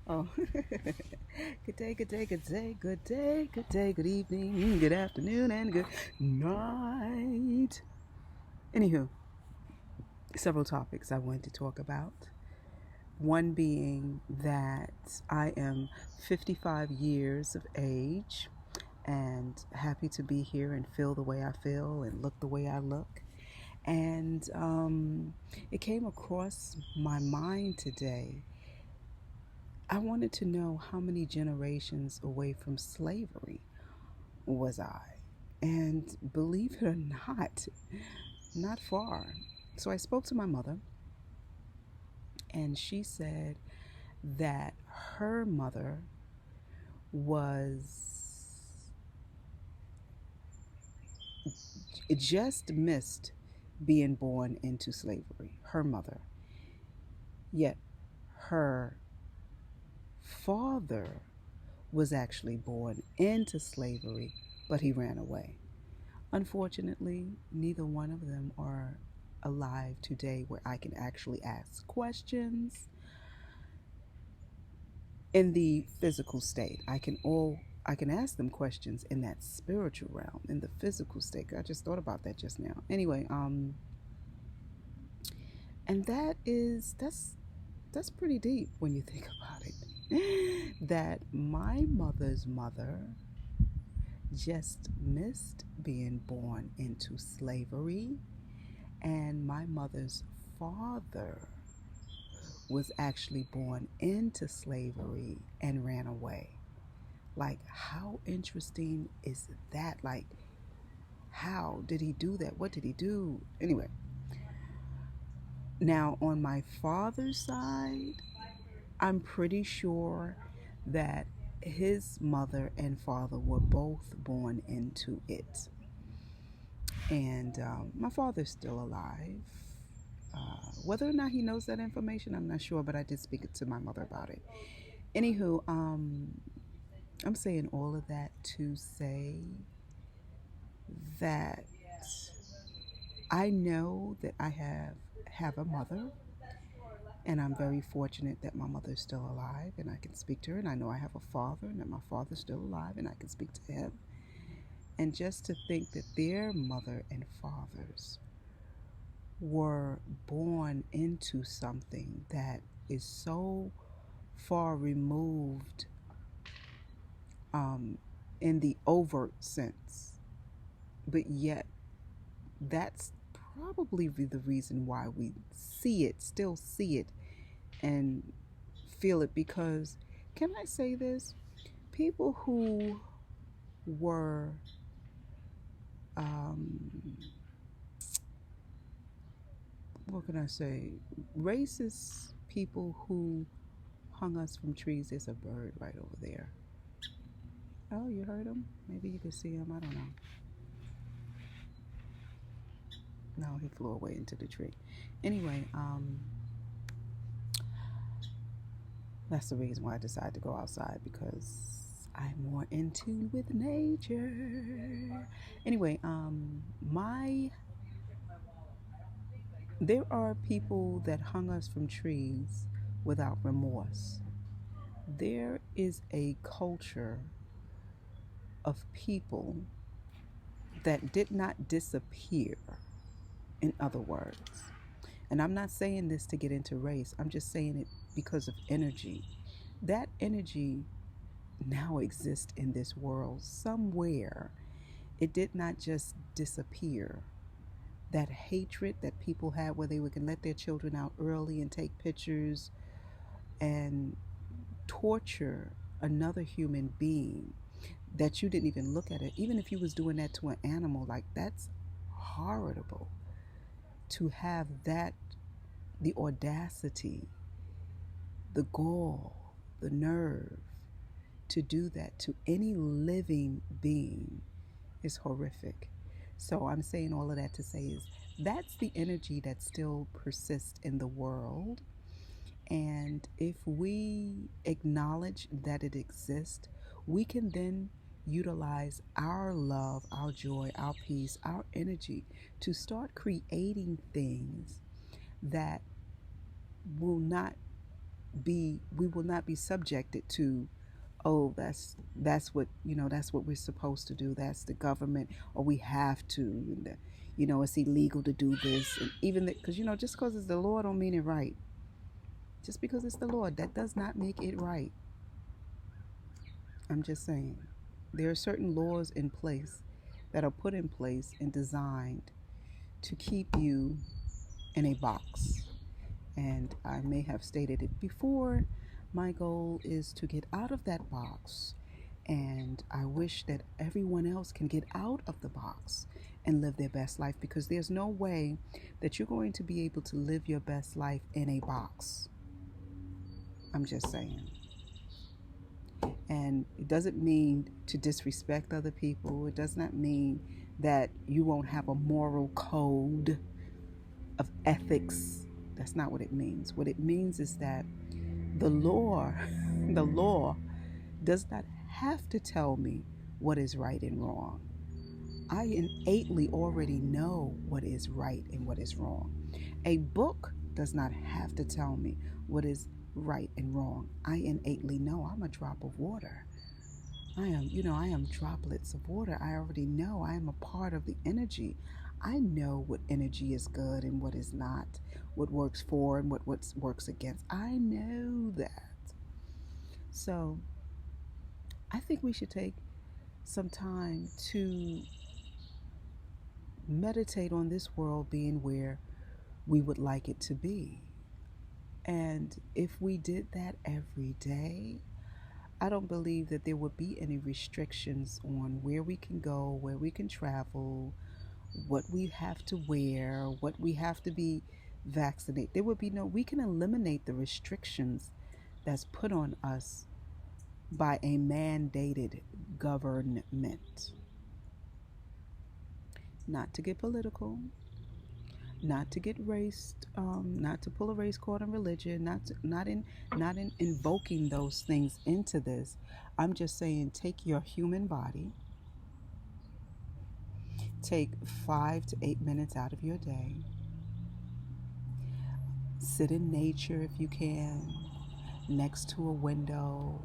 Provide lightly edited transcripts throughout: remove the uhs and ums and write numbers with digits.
Oh, good day, good day, good day, good day, good day, good evening, good afternoon, and good night. Anywho, several topics I wanted to talk about. One being that I am 55 years of age and happy to be here and feel the way I feel and look the way I look. And it came across my mind today. I wanted to know how many generations away from slavery was I? And believe it or not far. So I spoke to my mother, and she said that her mother was just missed being born into slavery, her mother. Yet her father was actually born into slavery, but he ran away. Unfortunately, neither one of them are alive today where I can actually ask questions in the physical state. I can ask them questions in that spiritual realm, in the physical state. I just thought about that just now. Anyway, and that's pretty deep when you think about it. That my mother's mother just missed being born into slavery, and my mother's father was actually born into slavery and ran away. Like, how interesting is that? Like, how did he do that? What did he do? Anyway, now on my father's side, I'm pretty sure that his mother and father were both born into it. And my father's still alive. Whether or not he knows that information, I'm not sure, but I did speak to my mother about it. Anywho, I'm saying all of that to say that I know that I have a mother, and I'm very fortunate that my mother's still alive and I can speak to her, and I know I have a father and that my father's still alive and I can speak to him. And just to think that their mother and fathers were born into something that is so far removed, um, in the overt sense, but yet that's probably the reason why we still see it, and feel it. Because, can I say this? People who were, um, what can I say? Racist people who hung us from trees. There's a bird right over there. Oh, you heard him? Maybe you could see him. I don't know. No, he flew away into the tree. Anyway, that's the reason why I decided to go outside, because I'm more in tune with nature. Anyway, my there are people that hung us from trees without remorse. There is a culture of people that did not disappear, in other words. And I'm not saying this to get into race, I'm just saying it because of energy. That energy now exists in this world somewhere. It did not just disappear. That hatred that people had, where they would let their children out early and take pictures and torture another human being, that you didn't even look at it. Even if you was doing that to an animal, like, that's horrible. To have that, the audacity, the gall, the nerve to do that to any living being is horrific. So I'm saying all of that to say is that's the energy that still persists in the world. And if we acknowledge that it exists, we can then utilize our love, our joy, our peace, our energy to start creating things that will not we will not be subjected to, oh, that's what, that's what we're supposed to do, that's the government, or we have to, and it's illegal to do this, and even because just because it's the Lord don't mean it right. Just because it's the Lord, that does not make it right. I'm just saying, there are certain laws in place that are put in place and designed to keep you in a box. And I may have stated it before, my goal is to get out of that box. And I wish that everyone else can get out of the box and live their best life, because there's no way that you're going to be able to live your best life in a box. I'm just saying. And it doesn't mean to disrespect other people. It does not mean that you won't have a moral code of ethics. That's not what it means. What it means is that the law does not have to tell me what is right and wrong. I innately already know what is right and what is wrong. A book does not have to tell me what is right and wrong. I innately know. I'm a drop of water. I am droplets of water. I already know. I am a part of the energy. I know what energy is good and what is not, what works for and what works against. I know that. So I think we should take some time to meditate on this world being where we would like it to be. And if we did that every day, I don't believe that there would be any restrictions on where we can go, where we can travel, what we have to wear, what we have to be vaccinated. There would be we can eliminate the restrictions that's put on us by a mandated government. Not to get political, not to get not to pull a race card on religion, not in invoking those things into this. I'm just saying, take your human body, take 5 to 8 minutes out of your day, sit in nature if you can, next to a window,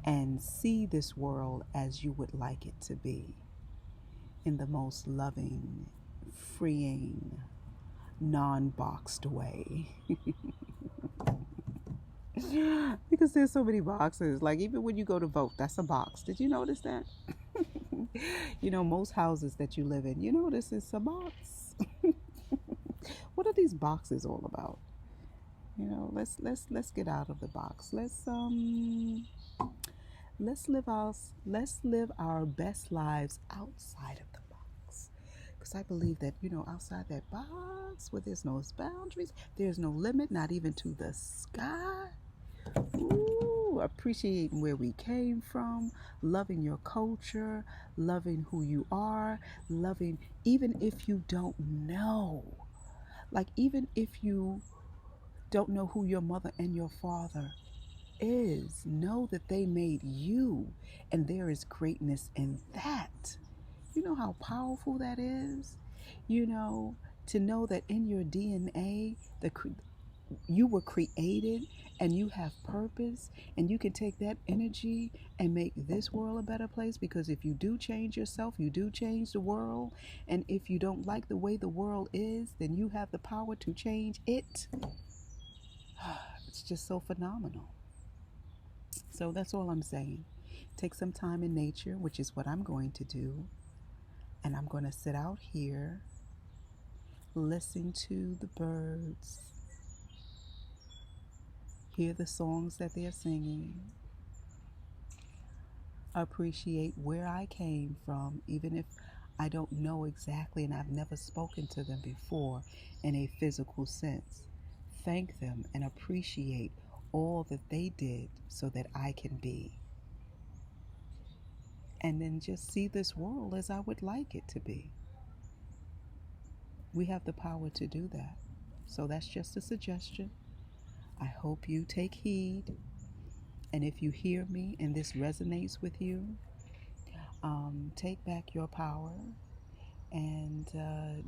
and see this world as you would like it to be, in the most loving, freeing, non-boxed way. Because there's so many boxes. Like, even when you go to vote, that's a box. Did you notice that? Most houses that you live in, this is a box. What are these boxes all about? Let's get out of the box. Let's live our best lives outside of the box. Because I believe that, outside that box, where there's no boundaries, there's no limit, not even to the sky. Ooh, appreciating where we came from, loving your culture, loving who you are, loving even if you don't know. Like, even if you don't know who your mother and your father is, know that they made you, and there is greatness in that. You know how powerful that is? To know that in your DNA, you were created and you have purpose, and you can take that energy and make this world a better place, because if you do change yourself, you do change the world. And if you don't like the way the world is, then you have the power to change it. It's just so phenomenal. So that's all I'm saying. Take some time in nature, which is what I'm going to do. And I'm going to sit out here, listen to the birds, hear the songs that they're singing, appreciate where I came from, even if I don't know exactly and I've never spoken to them before in a physical sense. Thank them and appreciate all that they did so that I can be. And then just see this world as I would like it to be. We have the power to do that. So that's just a suggestion. I hope you take heed. And if you hear me and this resonates with you, take back your power and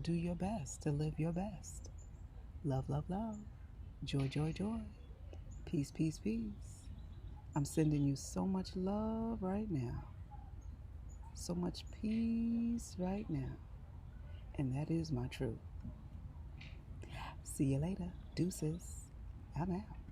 do your best to live your best. Love, love, love. Joy, joy, joy. Peace, peace, peace. I'm sending you so much love right now, so much peace right now, and that is my truth. See you later. Deuces. I'm out.